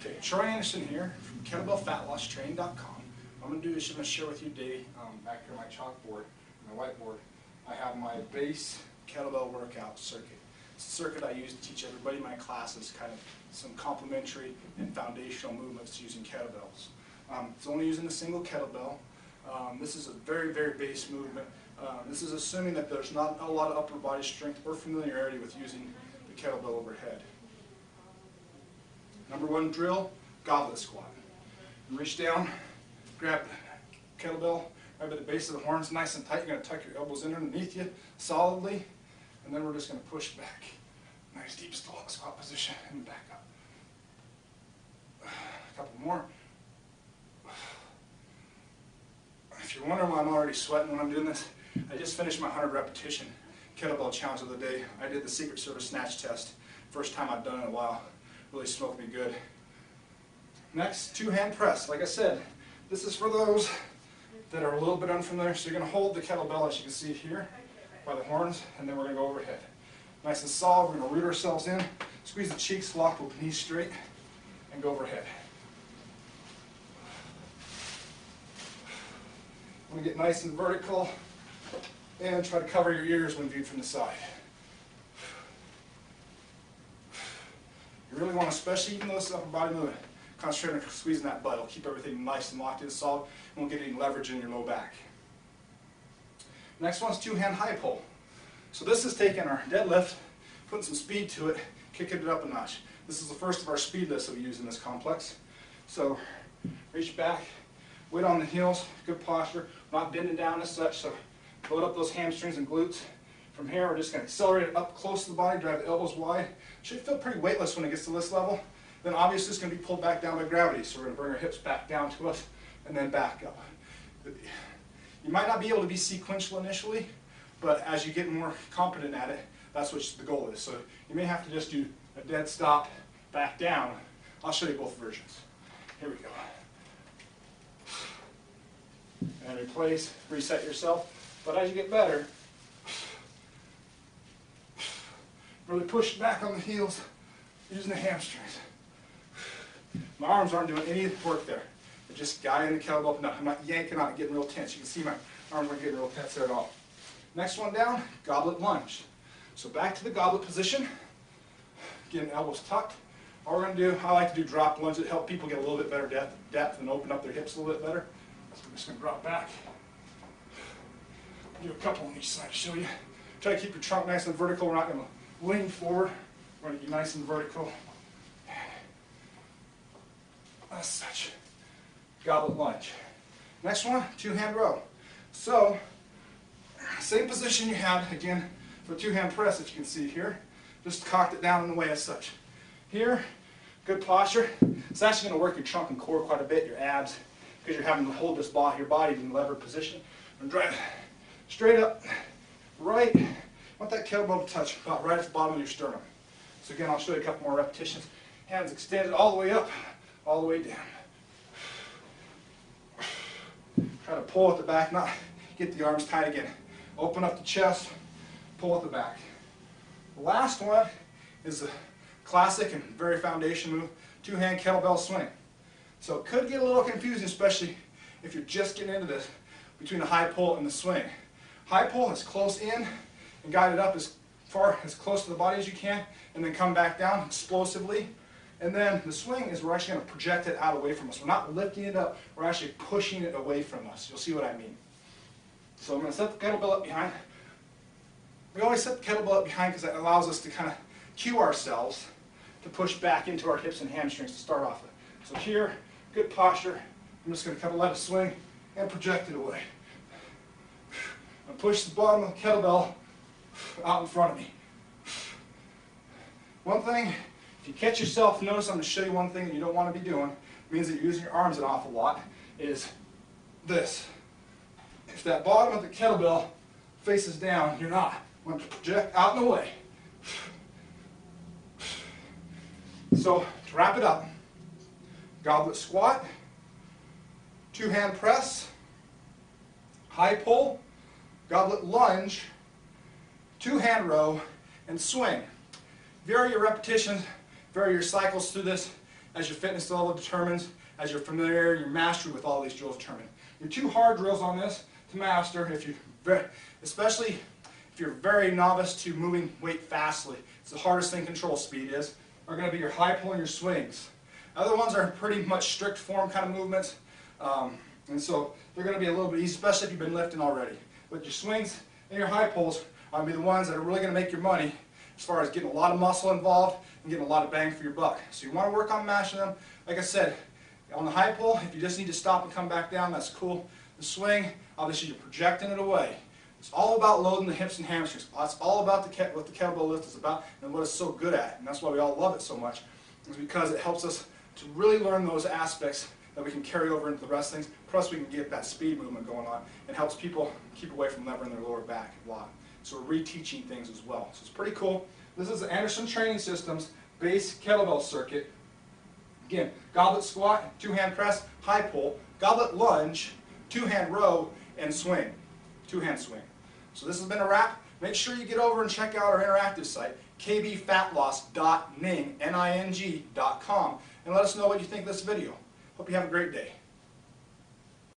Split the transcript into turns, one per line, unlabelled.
Okay, Troy Anderson here from KettlebellFatLossTraining.com. What I'm going to do is I'm going to share with you today, back here on my chalkboard, my whiteboard, I have my base kettlebell workout circuit. It's a circuit I use to teach everybody in my classes kind of some complementary and foundational movements using kettlebells. It's only using a single kettlebell. This is a very, very base movement. This is assuming that there's not a lot of upper body strength or familiarity with using the kettlebell overhead. Number one drill, goblet squat. Reach down, grab the kettlebell right at the base of the horns, nice and tight. You're going to tuck your elbows in underneath you solidly, and then we're just going to push back. Nice deep squat position and back up. A couple more. If you're wondering why I'm already sweating when I'm doing this, I just finished my 100 repetition kettlebell challenge of the day. I did the Secret Service snatch test. First time I've done it in a while. Really smoked me good. Next, two-hand press. Like I said, this is for those that are a little bit unfamiliar. So you're going to hold the kettlebell, as you can see here, by the horns, and then we're going to go overhead. Nice and solid. We're going to root ourselves in, squeeze the cheeks, lock the knees straight, and go overhead. I'm going to get nice and vertical, and try to cover your ears when viewed from the side. You really want to, especially even though this is upper body movement, concentrate on squeezing that butt. It'll keep everything nice and locked in solid, and won't get any leverage in your low back. Next one's two-hand high pull. So this is taking our deadlift, putting some speed to it, kicking it up a notch. This is the first of our speed lifts that we use in this complex. So reach back, weight on the heels, good posture, not bending down as such, so load up those hamstrings and glutes. From here, we're just going to accelerate it up close to the body, drive the elbows wide. Should feel pretty weightless when it gets to this level. Then obviously it's going to be pulled back down by gravity, so we're going to bring our hips back down to us and then back up. You might not be able to be sequential initially, but as you get more competent at it, that's what the goal is. So you may have to just do a dead stop, back down. I'll show you both versions. Here we go. And replace, reset yourself. But as you get better, really push back on the heels using the hamstrings. My arms aren't doing any work there. They're just guiding the kettlebell up and down. I'm not yanking on it, getting real tense. You can see my arms aren't getting real tense there at all. Next one down, goblet lunge. So back to the goblet position. Getting elbows tucked. All we're going to do, I like to do drop lunge that help people get a little bit better depth and open up their hips a little bit better. So I'm just going to drop back. Do a couple on each side to show you. Try to keep your trunk nice and vertical. We're not going to lean forward. We're going to be nice and vertical. As such. Goblet lunge. Next one, two-hand row. So, same position you had, again, for two-hand press, if you can see here. Just cocked it down in the way as such. Here, good posture. It's actually going to work your trunk and core quite a bit, your abs, because you're having to hold this body, your body in levered position. And drive straight up, right. I want that kettlebell to touch about right at the bottom of your sternum. So again, I'll show you a couple more repetitions. Hands extended all the way up, all the way down. Try to pull at the back, not get the arms tight again. Open up the chest, pull at the back. The last one is the classic and very foundation move, two-hand kettlebell swing. So it could get a little confusing, especially if you're just getting into this, between the high pull and the swing. High pull is close in and guide it up as far, as close to the body as you can, and then come back down explosively. And then the swing is we're actually going to project it out away from us. We're not lifting it up, we're actually pushing it away from us. You'll see what I mean. So I'm going to set the kettlebell up behind. We always set the kettlebell up behind because that allows us to kind of cue ourselves to push back into our hips and hamstrings to start off with. So here, good posture. I'm just going to kind of let it swing and project it away. And push the bottom of the kettlebell out in front of me. One thing, if you catch yourself, notice I'm going to show you one thing that you don't want to be doing. It means that you're using your arms an awful lot, is this. If that bottom of the kettlebell faces down, you're not. I'm going to project out and away. So, to wrap it up, goblet squat, two-hand press, high pull, goblet lunge, two-hand row, and swing. Vary your repetitions, vary your cycles through this. as your fitness level determines, as your familiarity, your mastery with all these drills determine. Your 2 hard drills on this to master, especially if you're very novice to moving weight fastly, it's the hardest thing control speed is, are going to be your high pull and your swings. Other ones are pretty much strict form kind of movements, and so they're going to be a little bit easy, especially if you've been lifting already. But your swings and your high pulls are going to be the ones that are really going to make your money as far as getting a lot of muscle involved and getting a lot of bang for your buck. So you want to work on mashing them. Like I said, on the high pull, if you just need to stop and come back down, that's cool. The swing, obviously you're projecting it away. It's all about loading the hips and hamstrings. That's all about what the kettlebell lift is about and what it's so good at. And that's why we all love it so much, is because it helps us to really learn those aspects that we can carry over into the rest of things. Plus we can get that speed movement going on and helps people keep away from levering their lower back a lot. So we're reteaching things as well. So it's pretty cool. This is the Anderson Training Systems base kettlebell circuit. Again, goblet squat, 2-hand press, high pull, goblet lunge, 2-hand row, and swing. 2-hand swing. So this has been a wrap. Make sure you get over and check out our interactive site, kbfatloss.ning.com, and let us know what you think of this video. Hope you have a great day.